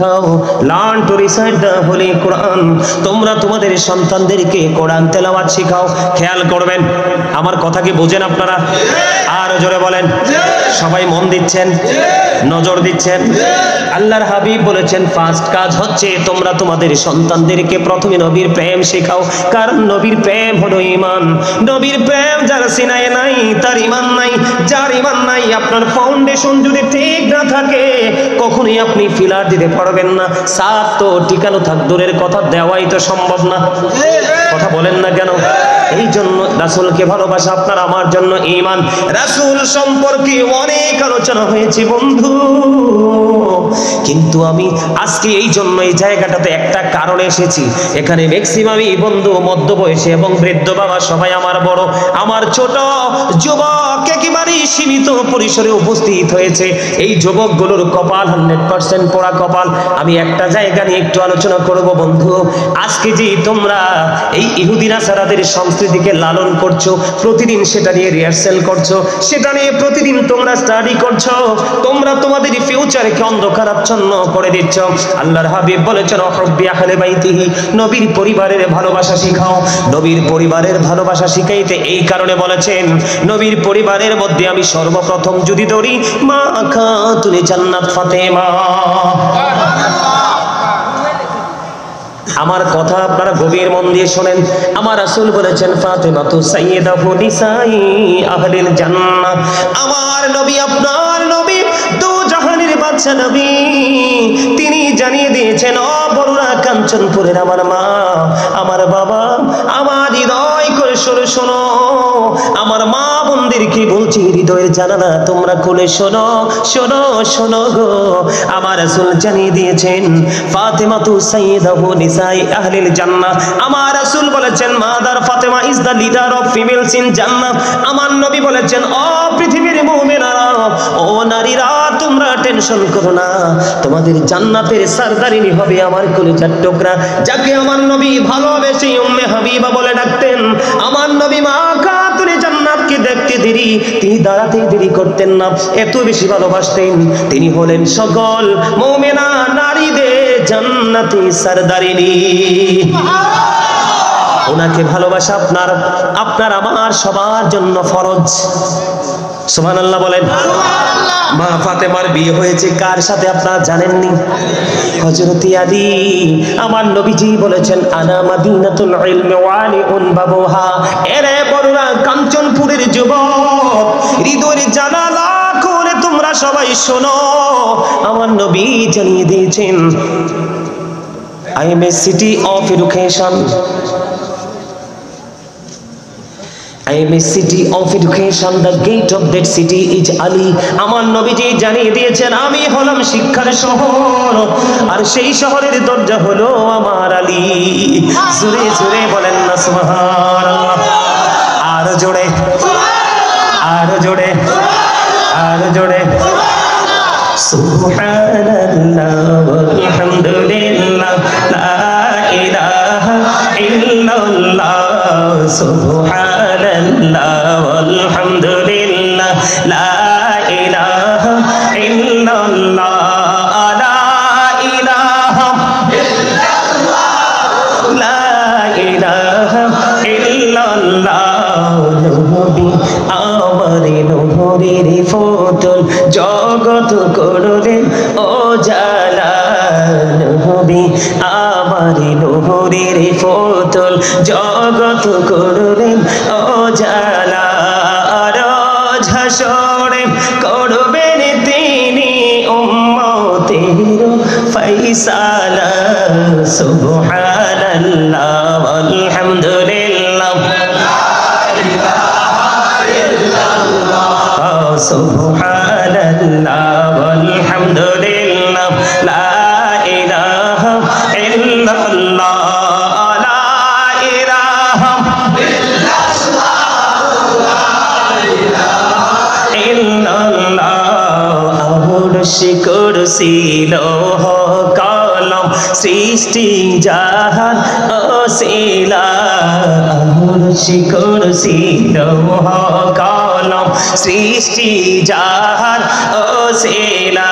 Learn to recite the Holy Quran. তোমরা তোমাদের সন্তানদেরকে কোরআন তেলাওয়াত শেখাও। খেয়াল করবেন, আমার কথা কি বোঝেন আপনারা? আর জোরে বলেন। সবাই মন দিচ্ছেন, নজর দিচ্ছেন? আল্লাহর হাবিব বলেছেন ফার্স্ট কাজ হচ্ছে তোমরা তোমাদের সন্তানদেরকে প্রথমে নবীর প্রেম শেখাও, কারণ নবীর প্রেম হলো ঈমান। নবীর প্রেম যার সিনায় নাই তার ঈমান নাই। যার ঈমান নাই, আপনার ফাউন্ডেশন যদি ঠিক না থাকে কখনোই আপনি ফিলার দিতে পারবেন না। সাত তো টিকানো থাক দূরের কথা, দেওয়াই তো সম্ভব না। কথা বলেন না কেন? এই জন্য রাসূলকে ভালোবাসা আপনার আমার জন্য ঈমান। রাসূল সম্পর্কে অনেক আলোচনা হয়েছে বন্ধু, কিন্তু আমি আজকে এই জন্য এই জায়গাটাতে একটা কারণে এসেছি। এখানে ম্যাক্সিমামই বন্ধু মধ্যবয়সী এবং বৃদ্ধ বাবা সবাই আমার বড়, আমার ছোট যুবক একেবারেই সীমিত পরিসরে উপস্থিত হয়েছে। এই যুবকগুলোর কপাল 100% পোড়া কপাল। আমি একটা জায়গা নিয়ে একটু আলোচনা করব বন্ধু। আজকে যে তোমরা এই ইহুদি নাসারাদের সংস্কৃতিকে লালন করছো, প্রতিদিন সেটা নিয়ে রিহার্সাল করছো, সেটা নিয়ে প্রতিদিন তোমরা স্টাডি করছো, তোমরা তোমাদের ফিউচারকে অন্ধকারাচ্ছন্ন করে দিচ্ছ। আল্লাহর হাবিব বলেছেন হুব্বি আহলে বাইতিহি, নবীর পরিবারের ভালোবাসা শিখাও। নবীর পরিবারের ভালোবাসা শিখাইতে এই কারণে বলেছেন, নবীর পরিবারের মধ্যে আমি সর্বপ্রথম যদি ধরি মা খাতুনে জান্নাত ফাতেমা। আমার কথা আপনারা গভীর মন দিয়ে শোনেন। আমার রাসূল বলেছেন ফাতেমা তু সাইয়্যিদাতু নিসাই আহলিল জান্নাহ। আমার নবী, আপনার নবী দু জাহানের বাদশা নবী, তিনি জানিয়ে দিয়েছেন ও বড়রা কাঞ্চনপুরের আমার মা, আমার বাবা, আমার হৃদয় করে শোনো। আমার মা বোনদেরকে বলছি, হৃদয়ের জানালা তোমরা খুলে শোনো, শোনো, শোনো গো। আমার রাসূল জানিয়ে দিয়েছেন ফাতেমা তু সাইয়্যিদাতু নিসাই আহলিল জান্নাহ। আমার রাসূল বলেছেন mother Fatema is the leader of females in Jannah. আমার নবী বলেছেন ও পৃথিবীর মুমিনারা, ও নারীরা, তোমরা টেনশন করো না, তোমাদের জান্নাতের সরদারিনী হবে আমার কলিজার টুকরা, যাকে আমার নবী ভালোবেসে উম্মে হাবিবা বলে ডাকতেন। আমার নবী মা খাতুনে জান্নাতকে দেখতে দেরি, তিনি দাঁড়াতে দেরি করতেন না, এত বেশি ভালোবাসতেন। তিনি হলেন সকল মুমিনা নারীদের জান্নাতি সরদারিনী। ওনাকে ভালোবাসা আপনার আমার সবার জন্য ফরজ। সুবহানাল্লাহ বলেন। মা ফাতেমার বিয়ে হয়েছে কার সাথে আপনারা জানেননি? হযরত আলী। আমার নবীজি বলেছেন আনা মাদিনাতুল ইলমি ওয়া আলিউন বাবুহা। এরে বড়রা কাঞ্চনপুরের যুবক, হৃদয়ের জানালা খুলে তোমরা সবাই শোনো। আমার নবী জানিয়ে দিয়েছেন I am a city of education. I am a city of education. The gate of that city is Ali. আমার নবীজি জানিয়ে দিয়েছেন আমি হলাম শিক্ষার শহর, আর সেই শহরের দরজা হলো আমার আলী। জোরে জোরে বলেন না সুবহানাল্লাহ। আর জোরে, আর জোরে, আর জোরে। সুবহানাল্লাহ ওয়ালহামদুলিল্লাহ লা ইলাহা ইল্লাল্লাহ। সুবহানাল্লাহ ওয়ালহামদুলিল্লাহ লা ইলাহা ইল্লাল্লাহ। লা ইলাহা ইল্লাল্লাহ, লা ইলাহা ইল্লাল্লাহ। নবী আমার নূরের ফোটল, জগৎ করলেন ও জালা। নবী আমার নূরের ফোটল, জগৎ করলেন ও জালা। রোজ হাসরে করবেন তিনি উম্মতের ফয়সালা। সুবহানাল্লাহ আলহামদুলিল্লাহ সুবহানাল্লাহ আলহামদুলিল্লাহ লা ইলাহা ইল্লাল্লাহ। লা ইলাহা ইল্লাল্লাহ। আরশে কুরসি লৌহ কলম সৃষ্টি জাহান ওসিলা। আরশে কুরসি লৌহ কলম সৃষ্টি জাহান ওসিলা।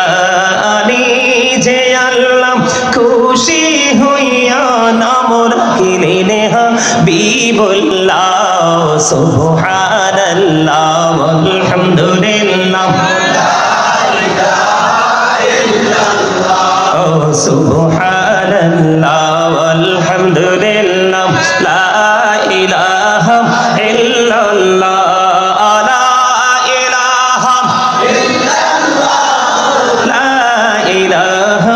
নিজে আল্লাহ হাবিবুল্লাহ সুবহানাল্লাহ আলহামদুলিল্লাহ সুবহানাল্লাহ আলহামদুলিল্লাহ লা ইলাহা ইল্লাল্লাহ লা ইলাহা ইল্লাল্লাহ লা ইলাহা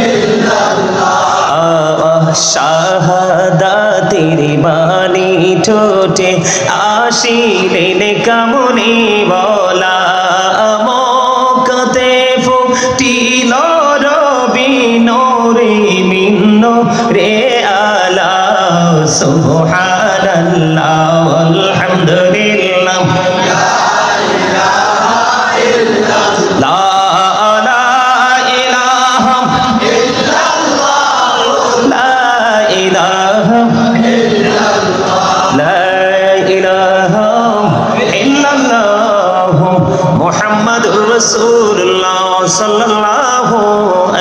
ইল্লাল্লাহ শাহাদাতের বাণী ঠোঁটে আসিলেন কামনে বলা মক্কাতে ফুটিল রে আলা সুবহানাল্লাহ আলহামদুলিল্লাহ লা ইলাহা ইল্লাল্লাহ লা ইলাহা ইল্লাল্লাহ লা ইলাহা ইল্লাল্লাহ মুহাম্মাদুর রাসূলুল্লাহ সাল্লাল্লাহু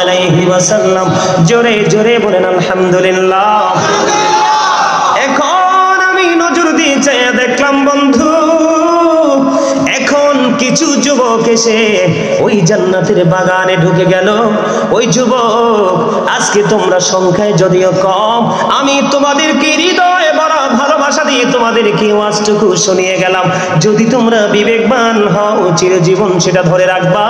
আলাইহি ওয়াসাল্লাম জোরে জোরে বলেন আলহামদুলিল্লাহ। এখন আমি নজর দিয়ে চেয়ে দেখলাম বন্ধু, এখন কিছু যুবক এসে ওই জান্নাতের বাগানে ঢুকে গেল। ওই যুবক আজকে তোমরা সংখ্যায় যদিও কম, আমি তোমাদেরকে হৃদয়ে বড় ভালোবাসা দিয়ে তোমাদেরকে ওয়াজটুকু শুনিয়ে গেলাম। যদি তোমরা বিবেকবান হও চিরজীবন সেটা ধরে রাখবা।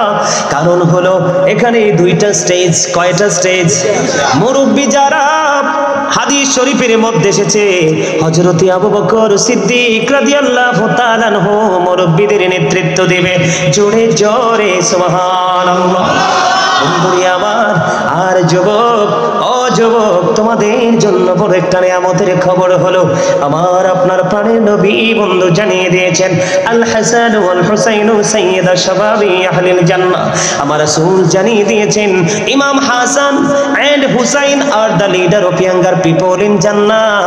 কারণ হলো এখানে দুইটা স্টেজ। কয়টা স্টেজ? মুরব্বি যারা হাদিস শরীফের মধ্যে এসেছে হযরত আবু বকর সিদ্দিক রাদিয়াল্লাহু তাআলা আনহু মুরব্বিদের নেতৃত্ব দেবে। জোরে জোরে সুবহানাল্লাহ। বন্ধুরি আমার আর যুবক, ও যুবক, তোমাদের জন্য বড় একটা নিয়ামতের খবর হলো আমার আপনার প্রাণের নবী বন্ধু জানিয়ে দিয়েছেন আল হাসান ওয়াল হুসাইন সাইয়্যিদা শাবাবি আহলিল জান্নাহ। আমার রাসূল জানিয়ে দিয়েছেন ইমাম হাসান এন্ড হুসাইন আর the leader of younger people in Jannah.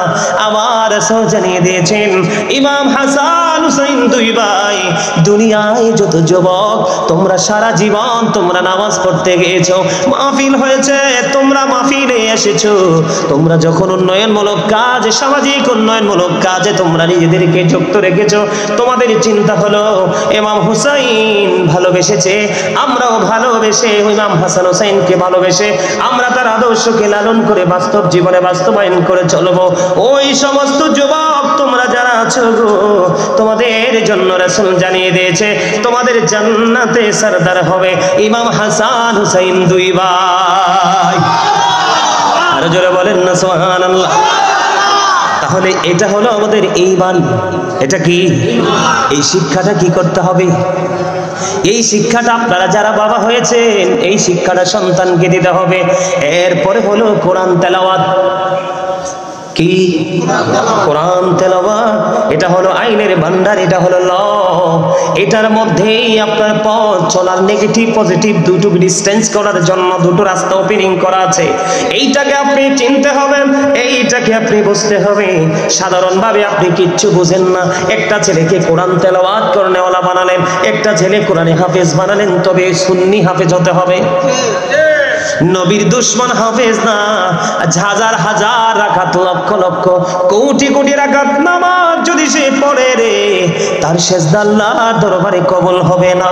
আমার রাসূল জানিয়ে দিয়েছেন ইমাম হাসান হুসাইন দুই ভাই, দুনিয়ায় যত যুবক তোমরা সারা জীবন তোমরা নামাজ পড়তে গিয়েছো, মাহফিল হয়েছে, তোমরা মাহফিলে এসেছো, তোমরা যখন উন্নয়নমূলক কাজ, সামাজিক উন্নয়নমূলক কাজে তোমরা নিজেদেরকে যুক্ত রেখেছো, তোমাদের চিন্তা হলো ইমাম হুসাইন ভালোবেসেছে, আমরাও ভালোবেসে ইমাম হাসান হুসাইনকে ভালোবেসে আমরা তার আদর্শকে লালন করে বাস্তব জীবনে বাস্তবায়ন করে চলবো। ওই সমস্ত যুবক তোমরা যারা আছো গো, তোমাদের জন্য রাসূল জানিয়ে দিয়েছে তোমাদের জান্নাতে সরদার হবে ইমাম হাসান হুসাইন দুই ভাই। আর জোরে বলেন না সুবহানাল্লাহ। তাহলে এটা হলো আমাদের ঈমান। এটা কি? এই শিক্ষাটা কি করতে হবে? এই শিক্ষাটা আপনারা যারা বাবা হয়েছেন এই শিক্ষাটা সন্তানকে দিতে হবে। এরপরে হলো কোরআন তেলাওয়াত। কি? কোরআন তেলাওয়াত। এটা হলো আইনের ভান্ডার, এটা হলো ল। এটার মধ্যেই আপনার পথ চলার নেগেটিভ পজিটিভ দুটো ডিসটেন্স করার জন্য দুটো রাস্তা ওপেনিং করা আছে। এইটাকে আপনি চিনতে হবে, এইটাকে আপনি বুঝতে হবে। সাধারণভাবে আপনি কিচ্ছু বুঝেন না। একটা ছেলেকে কোরআন তেলাওয়াত করনেওয়ালা বানালেন, একটা ছেলে কোরআনে হাফেজ বানালেন, তবে সুন্নি হাফেজ হতে হবে। নবীর দুশমন হাফেজ না। হাজার হাজার রাকাত, লক্ষ লক্ষ, কোটি কোটি রাকাত নামাজ যদি সে পড়ে রে, তার সিজদা আল্লাহর দরবারে কবুল হবে না।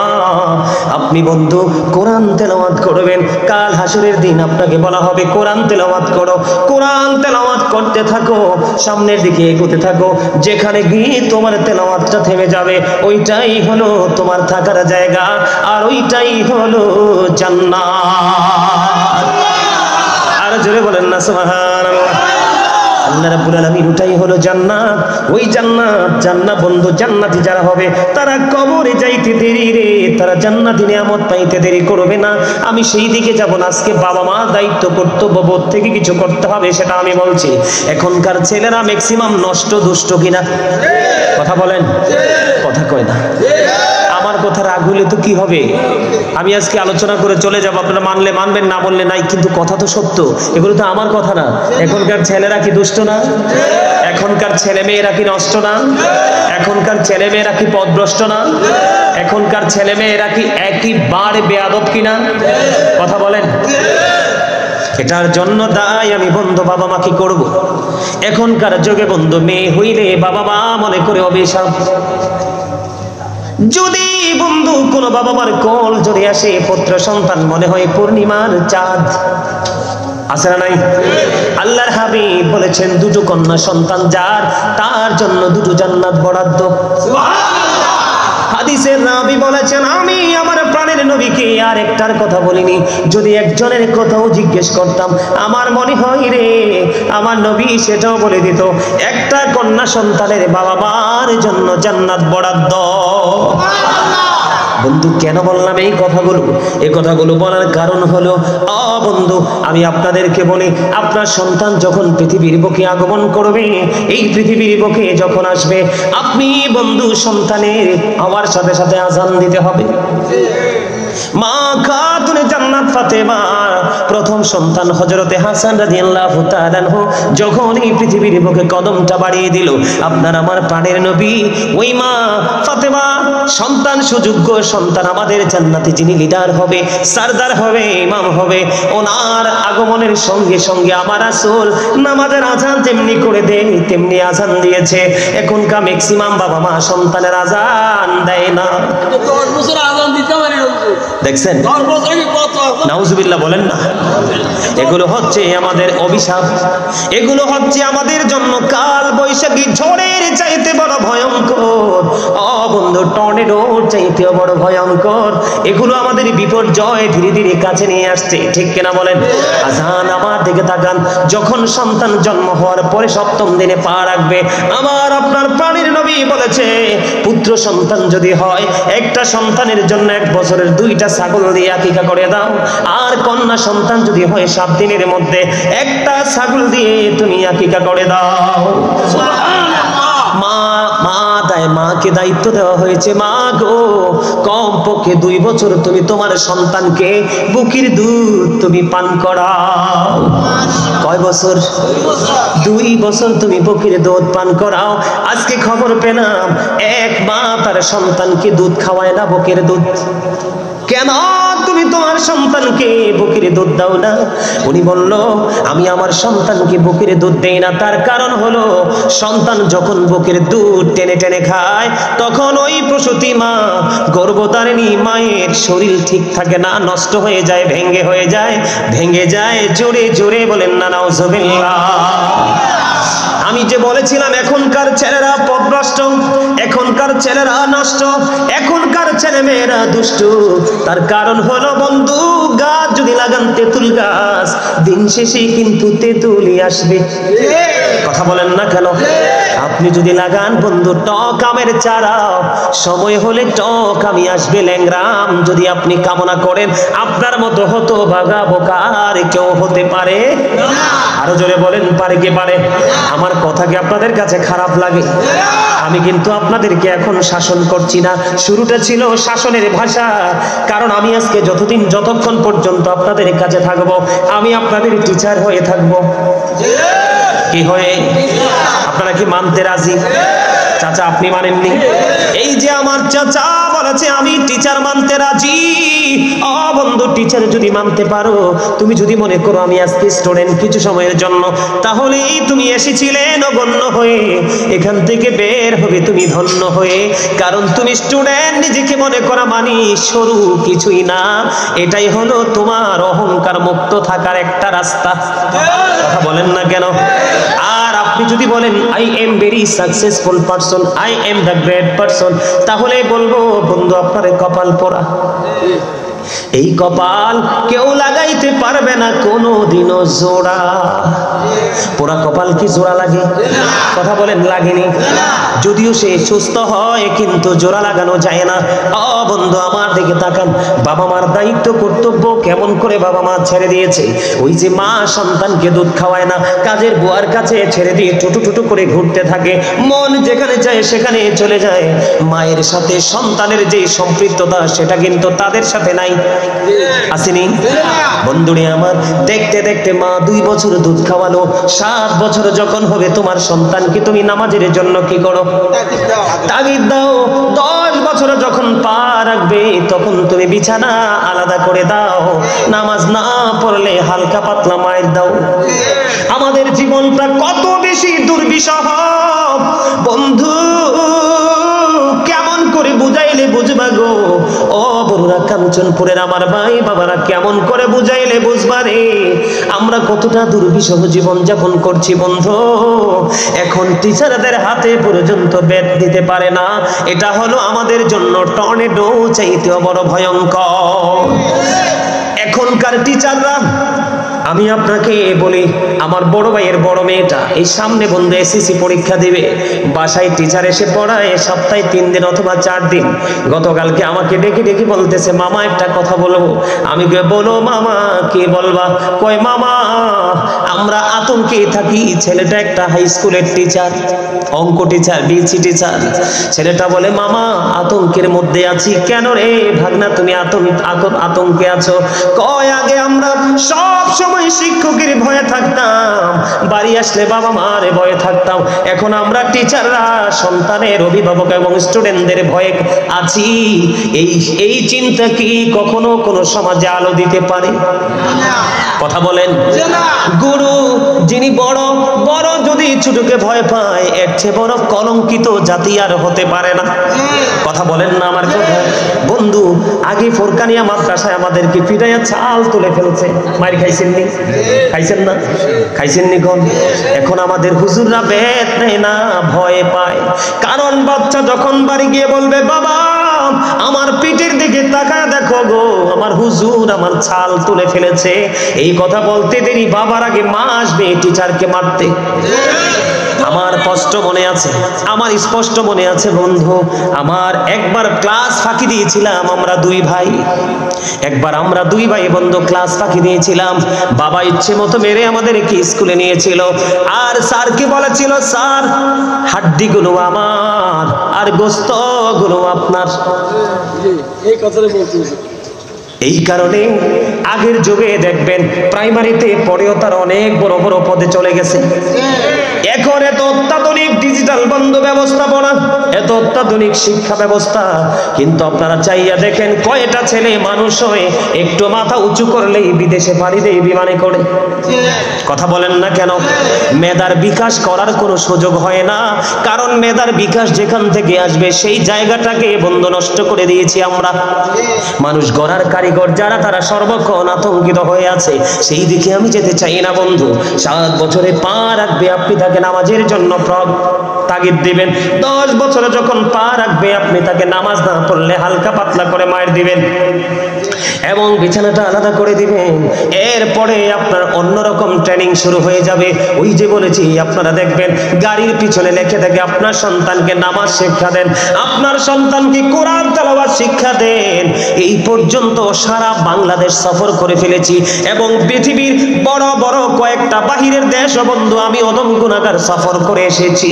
আপনি বন্ধু কোরআন তেলাওয়াত করবেন, কাল হাসরের দিন আপনাকে বলা হবে কোরআন তেলাওয়াত করো। কোরআন তেলাওয়াত করতে থাকো, সামনের দিকে এগোতে থাকো। যেখানে গিয়ে তোমার তেলাওয়াতটা থেমে যাবে ওইটাই হলো তোমার থাকার জায়গা, আর ওইটাই হলো জান্নাত। আর জোরে বলেন না সুবহানাল্লাহ। আল্লাহ রাব্বুল আলামিন ওটাই হলো জান্নাত। ওই জান্নাত, জান্নাত বন্ধু, জান্নাতি যারা হবে তারা কবরে যাইতে দেরি রে, তারা জান্নাতি নিয়ামত পাইতে দেরি করবে না। আমি সেই দিকে যাব না। আজকে বাবা মা দায়িত্ব কর্তব্য বোধ থেকে কিছু করতে হবে সেটা আমি বলছি। এখনকার ছেলেরা ম্যাক্সিমাম নষ্ট, দুষ্ট কিনা? কথা বলেন, কথা কয় না। আমার কথা রাগ হলে তো কি হবে? আমি আজকে আলোচনা করে চলে যাব, আপনারা মানলে মানবেন, না বললে নাই, কিন্তু কথা তো সত্য। এগুলো তো আমার কথা না। এখনকার ছেলেরা কি দুষ্ট না? এখনকার ছেলে মেয়েরা কি নষ্ট না? এখনকার ছেলে মেয়েরা কি পথভ্রষ্ট না? এখনকার ছেলে মেয়েরা কি একেবারে বেয়াদব কিনা? কথা বলেন। এটার জন্য দায় আমি বন্ধু বাবা মা কি করব? এখনকার যুগে বন্ধু মেয়ে হইলে বাবা মা মনে করে অভিশাপ। যদি বন্ধু কোনো বাবা মার কোল জড়ে আসে পুত্র সন্তান মনে হয় পূর্ণিমার চাঁদ। আছে না নাই? আল্লাহর হাবিব বলেছেন দুটো কন্যা সন্তান যার তার জন্য দুটো জান্নাত বরাদ্দ। হাদিসের রাবী বলেছেন আমি আমার প্রাণের নবীকে আর একটার কথা বলিনি, যদি একজনের কথাও জিজ্ঞেস করতাম আমার মনে হয় রে আমার নবী সেটাও বলে দিত, একটা কন্যা সন্তানের বাবা মার জন্য জান্নাত বরাদ্দ। বন্ধু কেন বললাম এই কথাগুলো? এই কথাগুলো বলার কারণ হলো বন্ধু আমি আপনাদেরকে বলি, আপনার সন্তান যখন পৃথিবীর বুকে আগমন করবে, এই পৃথিবীর বুকে যখন আসবে, আপনি বন্ধু সন্তানের আমার সাথে সাথে আজান দিতে হবে। মা খাতুনে জান্নাত ফাতেমা প্রথম সন্তান হযরতে হাসান রাদিয়াল্লাহু তাআলা আনহু যখন এই পৃথিবীর বুকে কদমটা বাড়িয়ে দিল, আপনার আমার প্রাণের নবী ওই মা ফাতেমা সন্তান সুযোগ্য সন্তান আমাদের জান্নাতে যিনি লিডার হবে, সরদার হবে, ইমাম হবে, ওনার আগমনের সঙ্গে সঙ্গে আমার রাসূল নামাজের আজান যেমনি করে দেন তেমনি আজান দিয়েছে। এখনকার ম্যাক্সিমাম বাবা মা সন্তানের আজান দেয় না। 10 বছর আজান দিতে পারে দেখছেন? নাউজুবিল্লাহ বলেন না। এগুলো হচ্ছে আমাদের অভিশাপ, এগুলো হচ্ছে আমাদের জন্য কাল বৈশাখী ঝড়ের চাইতে বড় ভয়ঙ্কর, বন্ধু টর্নেডোর চাইতে বড় ভয়ঙ্কর। এগুলো আমাদের বিপর্যয় ধীরে ধীরে কাছে নিয়ে আসছে, ঠিক কিনা বলেন? আজান আমার দিকে তাকান, যখন সন্তান জন্ম হওয়ার পরে 7ম দিনে পা রাখবে, আমার আপনার প্রাণের নবী বলেছে পুত্র সন্তান যদি হয় একটা সন্তানের জন্য 1 বছরের 2টা ছাগল দিয়ে আকিকা করে দাও, আর কন্যা সন্তান যদি হয় 7 দিনের মধ্যে একটা ছাগল দিয়ে তুমি আকিকা করে দাও। মাকে দায়িত্ব দেওয়া হয়েছে, মা গো কমপক্ষে 2 বছর তুমি তোমার সন্তানকে বুকের দুধ তুমি পান করাও। কয় বছর? 2 বছর তুমি বুকের দুধ পান করাও। আজকে খবর পেলাম এক মা তার সন্তানকে দুধ খাওয়ায় না, বুকের দুধ। কেন তুমি তোমার সন্তানকে বুকের দুধ দাও না? উনি বলল আমি আমার সন্তানকে বুকের দুধ দেই না, তার কারণ হলো সন্তান যখন বুকের দুধ টেনে টেনে খায় তখন ওই প্রসূতি মা গর্ভধারিণী মায়ের শরীর ঠিক থাকে না, নষ্ট হয়ে যায়, ভেঙে যায়। জোরে জোরে বলেন না নাউজুবিল্লাহ। আমি যে বলেছিলাম এখনকার ছেলেরা পথভ্রষ্ট, এখনকার ছেলেরা নষ্ট, এখনকার ছেলে মেয়েরা দুষ্টু, তার কারণ হলো বন্ধু গাছ যদি লাগান তেঁতুল গাছ, দিন শেষে কিন্তু তেঁতুলই আসবে। কথা বলেন না কেন? আপনি যদি লাগান বন্ধু টক আমের চারা, সময় হলে টক আমি আসবে ল্যাংরাম। যদি আপনি কামনা করেন আপনার মতো হতো ভাগা বোকার কেউ হতে পারে? আরো জোরে বলেন পারে কে পারে? আমার কথা কি আপনাদের কাছে খারাপ লাগে? আমি কিন্তু আপনাদেরকে এখন শাসন করছি না, শুরুটা ছিল শাসনের ভাষা। কারণ আমি আজকে যতক্ষণ পর্যন্ত আপনাদের কাছে থাকবো আমি আপনাদের টিচার হয়ে থাকবো। কি হয়ে? আপনারা কি মানতে রাজি? চাচা আপনি মানেননি? এই যে আমার চাচা বলেছে আমি টিচার মানতে রাজি। বন্ধু টিচার যদি মানতে পারো, তুমি যদি মনে করো আমি আজকে স্টুডেন্ট কিছু সময়ের জন্য, তাহলেই তুমি এসেছিলে নগণ্য হয়ে, এখান থেকে বের হবে তুমি ধন্য হয়ে। কারণ তুমি স্টুডেন্ট নিজেকে মনে করা মানি সরু কিছুই না, এটাই হলো তোমার অহংকার মুক্ত থাকার একটা রাস্তা। কথা বলেন না কেন? আর আপনি যদি বলেন I am very successful person, I am the great person, তাহলে বলবো বন্ধু আপনার কপাল পোড়া। এই কপাল কেউ লাগাইতে পারবে না কোনোদিনও জোড়া। পোড়া কপাল কি জোড়া লাগে? কথা বলেন লাগেনি? যদিও সে সুস্থ হয় কিন্তু জোড়া লাগানো যায় না। বন্ধু আমার দিকে তাকান, বাবা মার দায়িত্ব কর্তব্য কেমন করে বাবা মা ছেড়ে দিয়েছে। ওই যে মা সন্তানকে দুধ খাওয়ায় না, কাজের বুয়ার কাছে ছেড়ে দিয়ে টুটু টুটু করে ঘুরতে থাকে, মন যেখানে যায় সেখানে চলে যায়। মায়ের সাথে সন্তানের যে সম্পৃক্ততা সেটা কিন্তু তাদের সাথে নাই। আসেনি? বন্ধুরে আমার, দেখতে দেখতে মা 2 বছর দুধ খাওয়ালো, 7 বছর যখন হবে তোমার সন্তানকে তুমি নামাজের জন্য কি করো? তাগিদ দাও। 10 বছর যখন পা রাখবে তখন তুমি বিছানা আলাদা করে দাও, নামাজ না পড়লে হালকা পাতলা মায়ের দাও। আমাদের জীবনটা কত বেশি দুর্বিষহ বন্ধু, কেমন করে বুঝাইলে বুঝবা গো? ও বড়রা, কাঞ্চনপুরের আমার ভাই বাবারা, কেমন করে বুঝাইলে বুঝবা রে? আমরা কতটা দুর্বিষহ জীবন যাপন করছি বন্ধু। এখন টিচারদের হাতে পর্যন্ত বেত দিতে পারে না, এটা হলো আমাদের জন্য টর্নেডো চাইতেও বড় ভয়ঙ্কর। এখনকার টিচাররা, আমি আপনাকে বলি, আমার বড় ভাইয়ের বড় মেয়েটা এই সামনে বন্ধু এসএসসি পরীক্ষা দিবে, বাসায় টিচার এসে পড়ায় সপ্তাহে 3 দিন অথবা 4 দিন। গতকালকে আমাকে ডেকে ডেকে বলতেছে, মামা একটা কথা বলবো। আমি বলো মামা, কি বলবা? কয় মামা, আমরা আতঙ্কে থাকি। ছেলেটা একটা হাই স্কুলের টিচার, অঙ্ক টিচার, বিসি টিচার। ছেলেটা বলে, মামা আতঙ্কের মধ্যে আছি। কেন রে ভাগনা, তুমি আতঙ্কে আছো? কয় আগে আমরা সব সময় শিক্ষকের ভয়ে থাকতাম, বাড়ি আসলে বাবা মার ভয়ে থাকতাম। এখন আমরা টিচাররা সন্তানের অভিভাবক এবং স্টুডেন্টদের ভয়ে আছি। এই চিন্তা কি কখনো কোনো সমাজে আলো দিতে পারে? কথা বলেন। গুরু যিনি বড় বড় যদি ছোটকে ভয় পায়, এর চেয়ে বড় কলঙ্কিত জাতি আর হতে পারে না। কথা বলেন না আমার কথা? বন্ধু, আগে ফোরকানিয়া মাদ্রাসায় আমাদেরকে পিটাইয়া চাল তুলে ফেলছে। মার খাইছেন নি? খাইছেন না? খাইছেন নি কোন? এখন আমাদের হুজুররা বেত নেয় না, ভয় পায়। কারণ বাচ্চা যখন বাড়ি গিয়ে বলবে, বাবা আমার পিঠের দিকে তাকায় দেখো গো, আমার হুজুর আমার ছাল তুলে ফেলেছে, এই কথা বলতে দেরি বাবার আগে মা আসবে টিচারকে মারতে। আমার স্পষ্ট মনে আছে, আমার স্পষ্ট মনে আছে বন্ধু, আমার একবার ক্লাস ফাঁকি দিয়েছিলাম আমরা 2 ভাই। একবার আমরা 2 ভাই বন্ধু ক্লাস ফাঁকি দিয়েছিলাম। বাবা ইচ্ছে মতো মেরে আমাদেরকে স্কুলে নিয়েছিল। আর স্যারকে বলেছিল, স্যার হাড্ডিগুলো আমার আর গোস্তগুলো আপনার। এই কথাটা বলতেছি। এই কারণে আগের যুগে দেখবেন প্রাইমারিতে পড়েও তার অনেক বড় বড় পদে চলে গেছে। এখন এত অত্যাধুনিক ডিজিটাল বন্ধু ব্যবস্থাপনা, এত অত্যাধুনিক শিক্ষা ব্যবস্থা, কিন্তু আপনারা চাইয়া দেখেন কয়টা ছেলে মানুষ হয়ে একটু মাথা উঁচু করলেই বিদেশে পাড়ি দেয় বিমানে করে। কথা বলেন না কেন? মেধার বিকাশ করার কোনো সুযোগ হয় না, কারণ মেধার বিকাশ যেখান থেকে আসবে সেই জায়গাটাকে বন্ধু নষ্ট করে দিয়েছি আমরা। মানুষ গড়ার কারিগর যারা, তারা সর্বক্ষণ আতঙ্কিত হয়ে আছে, সেই দিকে আমি যেতে চাই না বন্ধু। 7 বছরে পা রাখবে আপনি তাকে নামাজের জন্য তাগিদ দিবেন। 10 বছরে যখন পা রাখবে আপনি তাকে নামাজ না পড়লে হালকা পাতলা করে মার দিবেন এবং বিছানাটা আলাদা করে দিবেন। এরপরে আপনার অন্যরকম ট্রেনিং শুরু হয়ে যাবে। ওই যে বলেছি, আপনারা দেখবেন গাড়ির পিছনে লেখে থাকে আপনার সন্তানকে নামাজ শিক্ষা দেন, আপনার সন্তানকে কোরআন তেলাওয়াত শিক্ষা দেন। এই পর্যন্ত সারা বাংলাদেশ সফর করে ফেলেছি এবং পৃথিবীর বড় বড় কয়েকটা বাহিরের দেশ বন্ধু আমি অদম গুনাহগার সফর করে এসেছি।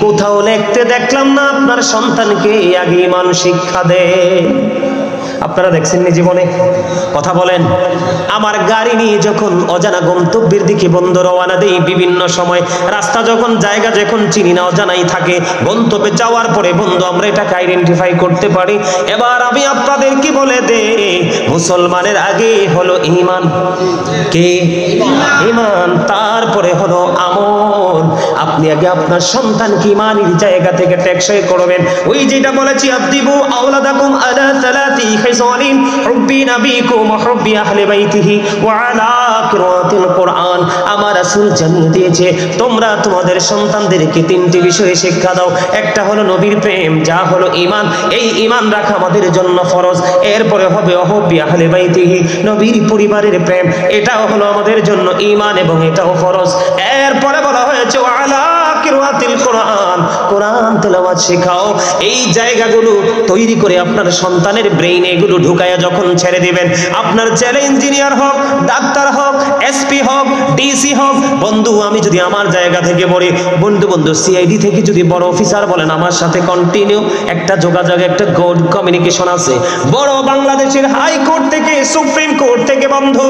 কোথাও লিখতে দেখলাম না আপনার সন্তানকে আগে ঈমান শিক্ষা দেন। আপনারা দেখছেন নি জীবনে? কথা বলেন। আমার গাড়ি নিয়ে যখন অজানা গন্তব্যের দিকে বন্ধু রওনা দেই, বিভিন্ন সময় রাস্তা যখন জায়গা যখন চিনি না, অজানাই থাকে, গন্তব্যে যাওয়ার পরে বন্ধু আমরা এটাকে আইডেন্টিফাই করতে পারি। এবার আমি আপনাদের কি বলে দে, মুসলমানের আগে হলো ঈমান। কে? ঈমান, তারপরে হলো আমল। আপনি আগে আপনার সন্তানকে ঈমানের জায়গা থেকে টেকসই করবেন। ওই যেটা বলেছি, আদিবু আওলাদাকুম আলা সালাতি খিসালিন হুব্বি নবিকুম ওয়া হুব্বি আহলি বাইতিহি ওয়া আলা কিরাতিল কুরআন। আমার রাসূল জানিয়ে দিয়েছে, তোমরা তোমাদের সন্তানদেরকে 3টি বিষয়ে শিক্ষা দাও। একটা হলো নবীর প্রেম, যা হলো ঈমান। এই ঈমান রাখা আমাদের জন্য ফরজ। এরপরে হবে হুব্বি আহলি বাইতিহি, নবীর পরিবারের প্রেম, এটাও হলো আমাদের জন্য ঈমান এবং এটাও ফরজ। এরপরে বলা হয়েছে ওয়া আলা কিরাতিল কুরআন, কোরআন তেলাওয়াত শেখাও। এই জায়গাগুলো তৈরি করে আপনার সন্তানের ব্রেইনে এগুলো ঢুকায়া যখন ছেড়ে দিবেন, আপনার ছেলে ইঞ্জিনিয়ার হোক, ডাক্তার হোক, এসপি হোক, ডিসি ডিসি হোক বন্ধু, আমি যদি আমার জায়গা থেকে বলি বন্ধু সিআইডি থেকে যদি বড় অফিসার বলেন আমার সাথে কন্টিনিউ একটা যোগাযোগ, একটা গুড কমিউনিকেশন আছে। বড় বাংলাদেশের হাইকোর্ট থেকে সুপ্রিম কোর্ট থেকে বন্ধু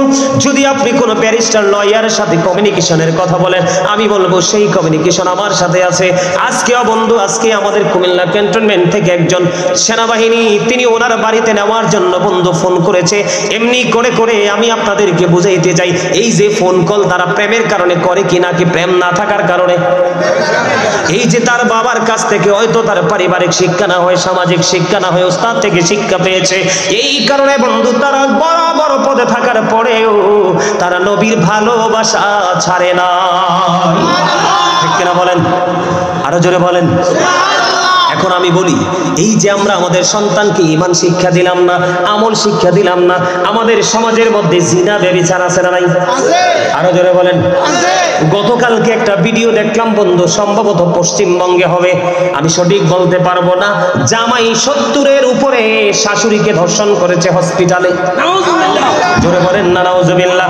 যদি আপনি কোনো ব্যারিস্টার লয়ারের সাথে কমিউনিকেশনের কথা বলেন, আমি বলবো সেই কমিউনিকেশন আমার সাথে আছে। আজকেও বন্ধু, আজকে আমাদের কুমিল্লা ক্যান্টনমেন্ট থেকে একজন সেনাবাহিনী তিনি ওনার বাড়িতে নেওয়ার জন্য বন্ধু ফোন করেছে। এমনি করে করে আমি আপনাদেরকে বুঝাইতে চাই, এই যে ফোন কল তারা প্রেমের কারণে করে কি নাকি প্রেম না থাকার কারণে? এই যে তার বাবার কাছ থেকে হয়তো তার পারিবারিক শিক্ষা না হয়, সামাজিক শিক্ষা না হয়, ওস্তাদ থেকে শিক্ষা পেয়েছে, এই কারণে বন্ধু তারা বড় বড় পদে থাকার পরেও তারা নবীর ভালোবাসা ছাড়ে না। ঠিক কিনা বলেন? আরো জোরে বলেন। এখন আমি বলি, এই যে আমরা আমাদের সন্তানকে ঈমান শিক্ষা দিলাম না, আমল শিক্ষা দিলাম না, আমাদের সমাজের মধ্যে জিনা ব্যভিচার আছে না নাই? আরো জোরে বলেন। গতকালকে একটা ভিডিও দেখলাম বন্ধু, সম্ভবত পশ্চিমবঙ্গে হবে, আমি সঠিক বলতে পারবো না। জামাই 70-এর উপরে শাশুড়িকে ধর্ষণ করেছে হসপিটালে। জোরে বলেন না নাউজুবিল্লাহ।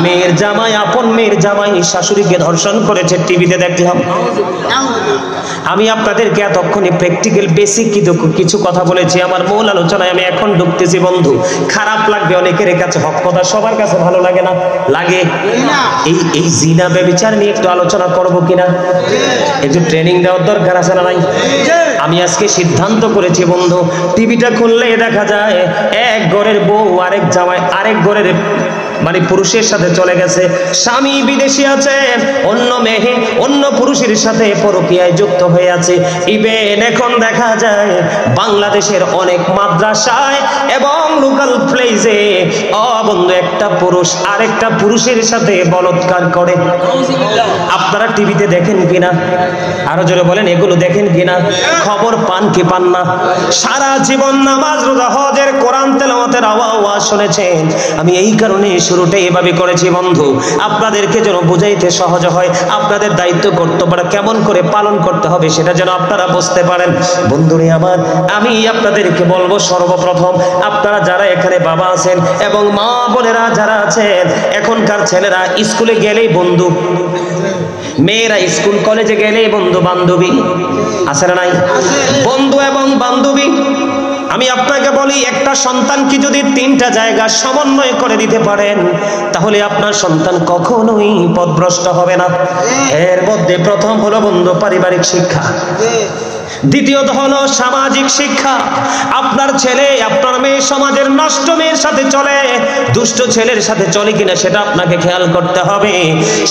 মেয়ের জামাই, আপন মেয়ের জামাই শাশুড়িকে ধর্ষণ করেছে, টিভিতে দেখলাম। আমি আপনাদেরকে এতক্ষণে প্র্যাকটিক্যাল বেসিক কিছু কথা বলেছি, আমার মূল আলোচনায় আমি এখন ঢুকতেছি বন্ধু। খারাপ লাগবে অনেকের কাছে, হক কথা সবার কাছে ভালো লাগে না, লাগে। এই জিনা ব্যভিচার নিয়ে একটু আলোচনা করব কিনা, একটু ট্রেনিং দেওয়ার দরকার আছে না নাই? আমি আজকে সিদ্ধান্ত করেছি বন্ধু, টিভিটা খুললে দেখা যায় এক ঘরের বউ আরেক জামাই আরেক ঘরের মানে পুরুষের সাথে চলে গেছে, স্বামী বিদেশি আছে, অন্য মেয়ে অন্য পুরুষের সাথে পরকীয়ায় যুক্ত হয়ে আছে। ইভেন এখন দেখা যায় বাংলাদেশের অনেক মাদ্রাসায় এবং লোকাল প্লেসে বন্ধু একটা পুরুষ আরেকটা পুরুষের সাথে বলাৎকার করে। আপনারা টিভিতে দেখেন কিনা? আরো জোরে বলেন, এগুলো দেখেন কিনা? খবর পান কি পান না? সারা জীবন নামাজ রোজা হজের কোরআন তেলাওয়াতের আওয়াজ শুনেছেন। আমি এই কারণে শুরুটা এভাবে করেছি বন্ধু, আপনাদেরকে যেন বুঝাইতে সহজ হয়, আপনাদের দায়িত্ব কর্তব্যটা কেমন করে পালন করতে হবে সেটা যেন আপনারা বুঝতে পারেন। বন্ধুরে আমার, আমি আপনাদেরকে বলবো, সর্বপ্রথম আপনারা যারা এখানে বাবা আছেন এবং মা বোনেরা যারা আছেন, এখনকার ছেলেরা স্কুলে গেলেই বন্ধু, মেয়েরা স্কুল কলেজে গেলেই বন্ধু বান্ধবী আছে না নাই? বন্ধু এবং বান্ধবী। আমি আপনাকে বলি, একটা সন্তানকে যদি 3টা জায়গা সমন্বয় করে দিতে পারেন, তাহলে আপনার সন্তান কখনোই পথভ্রষ্ট হবে না। এর মধ্যে প্রথম হলো বন্ধু পারিবারিক শিক্ষা, দ্বিতীয়ত হলো সামাজিক শিক্ষা। আপনার ছেলে আপনার মেয়ে সমাজের নষ্ট মেয়ের সাথে চলে, দুষ্ট ছেলের সাথে চলে কিনা সেটা আপনাকে খেয়াল করতে হবে।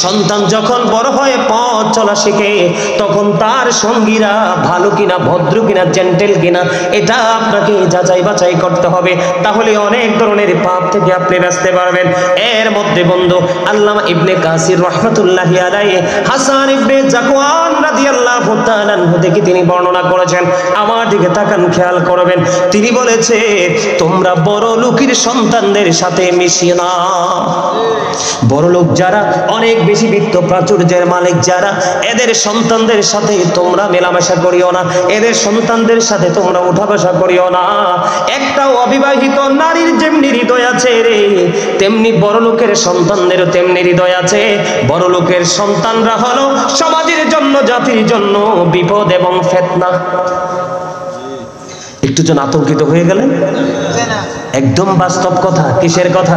সন্তান যখন বড় হয়ে পথ চলা শিখে, তখন তার সঙ্গীরা ভালো কিনা, ভদ্র কিনা, জেন্টেল কিনা, এটা আপনাকে যাচাই বাছাই করতে হবে। তাহলে অনেক ধরনের পাপ থেকে আপনি বাঁচতে পারবেন। এর মধ্যে বন্ধু আল্লামা ইবনে কাসির রাহমাতুল্লাহি আলাইহি হাসান ইবনে জাকওয়ান রাদিয়াল্লাহু তাআলা আনহু থেকে তিনি বর্ণনা করেছেন, আমার দিকে তাকান, খেয়াল করবেন। তিনি বলেছে, তোমরা বড় লোকের সন্তানদের সাথে মিশিয়ে না। বড় লোক যারা, অনেক বেশি বিত্ত প্রাচুর্যের মালিক যারা, এদের সন্তানদের সাথে তোমরা মেলামেশা করিও না, এদের সন্তানদের সাথে তোমরা উঠা বসা করিও না। একটা অবিবাহিত নারীর যেমনি হৃদয় আছে রে, তেমনি বড় লোকের সন্তানদেরও তেমনি হৃদয় আছে। বড় লোকের সন্তানরা হলো সমাজের জন্য, জাতির জন্য বিপদ এবং ফিতনা। একটু জন আতঙ্কিত হয়ে গেলেন? একদম বাস্তব কথা। কিসের কথা?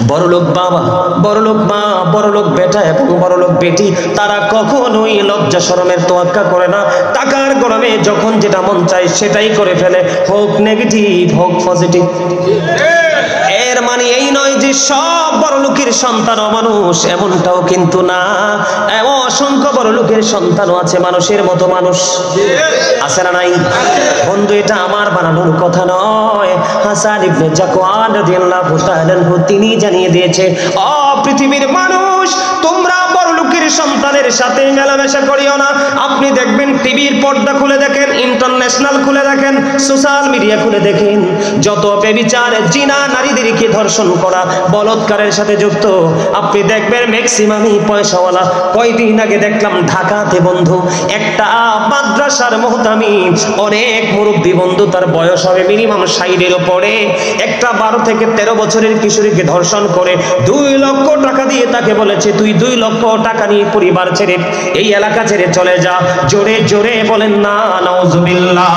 বড়লোক বাবা, বড়লোক মা, বড়লোক বেটা এবং বড়লোক বেটি, তারা কখনোই লজ্জা শরমের তোয়াক্কা করে না। টাকার গরমে যখন যেটা মন চায় সেটাই করে ফেলে, হোক নেগেটিভ হোক পজিটিভ। এর মানে এই নয় যে সব বড় লোকের সন্তান অমানুষ, এমনটাও কিন্তু না। এমন অসংখ্য বড় লোকের সন্তানও আছে মানুষের মতো মানুষ, আছে না নাই? বন্ধু, এটা আমার বানানোর কথা নয়। হাসান ইবনে জাকওয়ান রাদিয়াল্লাহু তাআলা আনহু তিনি জানিয়ে দিয়েছে, ও পৃথিবীর মানুষ, তোমরা বড় লোকের সন্তানের সাথে মেলামেশা করিও না। আপনি দেখবেন টিভির পর্দা খুলে দেখেন, ইন্টারন্যাশনাল খুলে দেখেন, সোশ্যাল মিডিয়া খুলে দেখেন, যত ব্যভিচার, জিনা, নারীদেরকে ধর্ষণ করা, বলাৎকারের সাথে যুক্ত, আপনি দেখবেন ম্যাক্সিমামই পয়সাওয়ালা। কয়দিন আগে দেখলাম ঢাকাতে বন্ধু একটা মাদ্রাসার মুহতামি, অনেক মুরব্বী বন্ধু, তার বয়স হবে মিনিমাম 60-এর উপরে, একটা 12 থেকে 13 বছরের কিশোরীকে ধর্ষণ করে 2 লক্ষ টাকা দিয়ে দিয়ে তাকে বলেছে তুই 2 লক্ষ টাকা নিয়ে পরিবার ছেড়ে এই এলাকা ছেড়ে চলে যা। জোরে জোরে বলেন না নাউজুবিল্লাহ।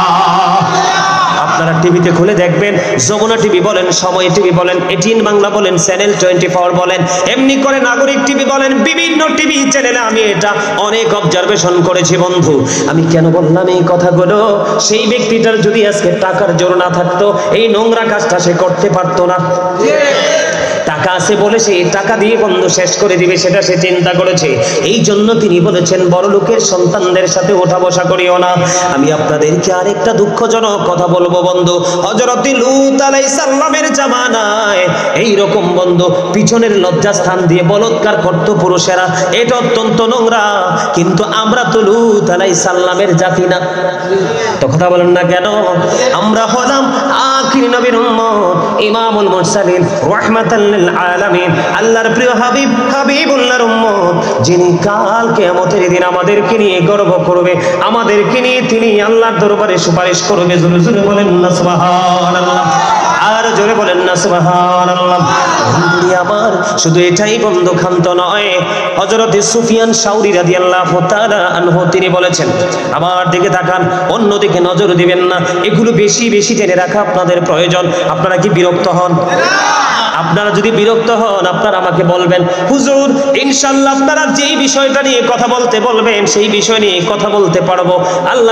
আপনারা টিভিতে খুলে দেখবেন, যমুনা টিভি বলেন, সময় টিভি বলেন, এটিএন বাংলা বলেন, চ্যানেল 24 বলেন, এমনি করে নাগরিক টিভি বলেন, বিভিন্ন টিভি চ্যানেলে আমি এটা অনেক অবজারভেশন করেছি বন্ধু। আমি কেন বললাম এই কথাগুলো? সেই ব্যক্তিটার যদি আজকে টাকার জোর না থাকতো এই নোংরা কাজটা সে করতে পারতো না। টাকা আছে বলে সে টাকা দিয়ে বন্ধু শেষ করে দিবে, সেটা সে চিন্তা করেছে। এই জন্য তিনি বলেছেন বড় লোকের সন্তানদের সাথে ওঠা বসা করিও না। আমি আপনাদেরকে আরেকটা দুঃখজনক কথা বলবো বন্ধু। হযরত লূত আলাইহিস সালামের জামানায় এইরকম বন্ধু পিছনের লজ্জাস্থান দিয়ে বলৎকার করত পুরুষেরা, এটা অত্যন্ত নোংরা। কিন্তু আমরা তো লূত আলাইহিস সালামের জাতি না, তো কথা বলেন না কেন? আমরা হলাম আখির নবীর উম্মত, ইমামুল মুরসালিন, রাহমাতাল লিল আলামিন, আল্লাহর প্রিয় হাবিব, হাবিবুল্লাহর উম্মত, যিনি কাল কিয়ামতের দিন আমাদেরকে নিয়ে গর্ব করবে, আমাদেরকে নিয়ে তিনি আল্লাহর দরবারে সুপারিশ করবে। জোরে জোরে বলেন না সুবহানাল্লাহ, আর জোরে বলেন না সুবহানাল্লাহ। বন্ধুরি আমার, শুধু এটাই বন্ধু ক্ষান্ত নয়। হযরত সুফিয়ান সাউরি রাদিয়াল্লাহু তাআলা আনহু তিনি বলেছেন, আমার দিকে তাকান, অন্যদিকে নজর দিবেন না। এগুলো বেশি বেশি জেনে রাখা আপনাদের প্রয়োজন। আপনারা কি বিরক্ত হন? আপনারা যদি বিরক্ত হন আপনারা আমাকে বলবেন, হুজুর ইনশাআল্লাহ আপনারা যেই বিষয়টা নিয়ে কথা বলতে বলবেন সেই বিষয় নিয়ে কথা বলতে পারবো। আল্লাহ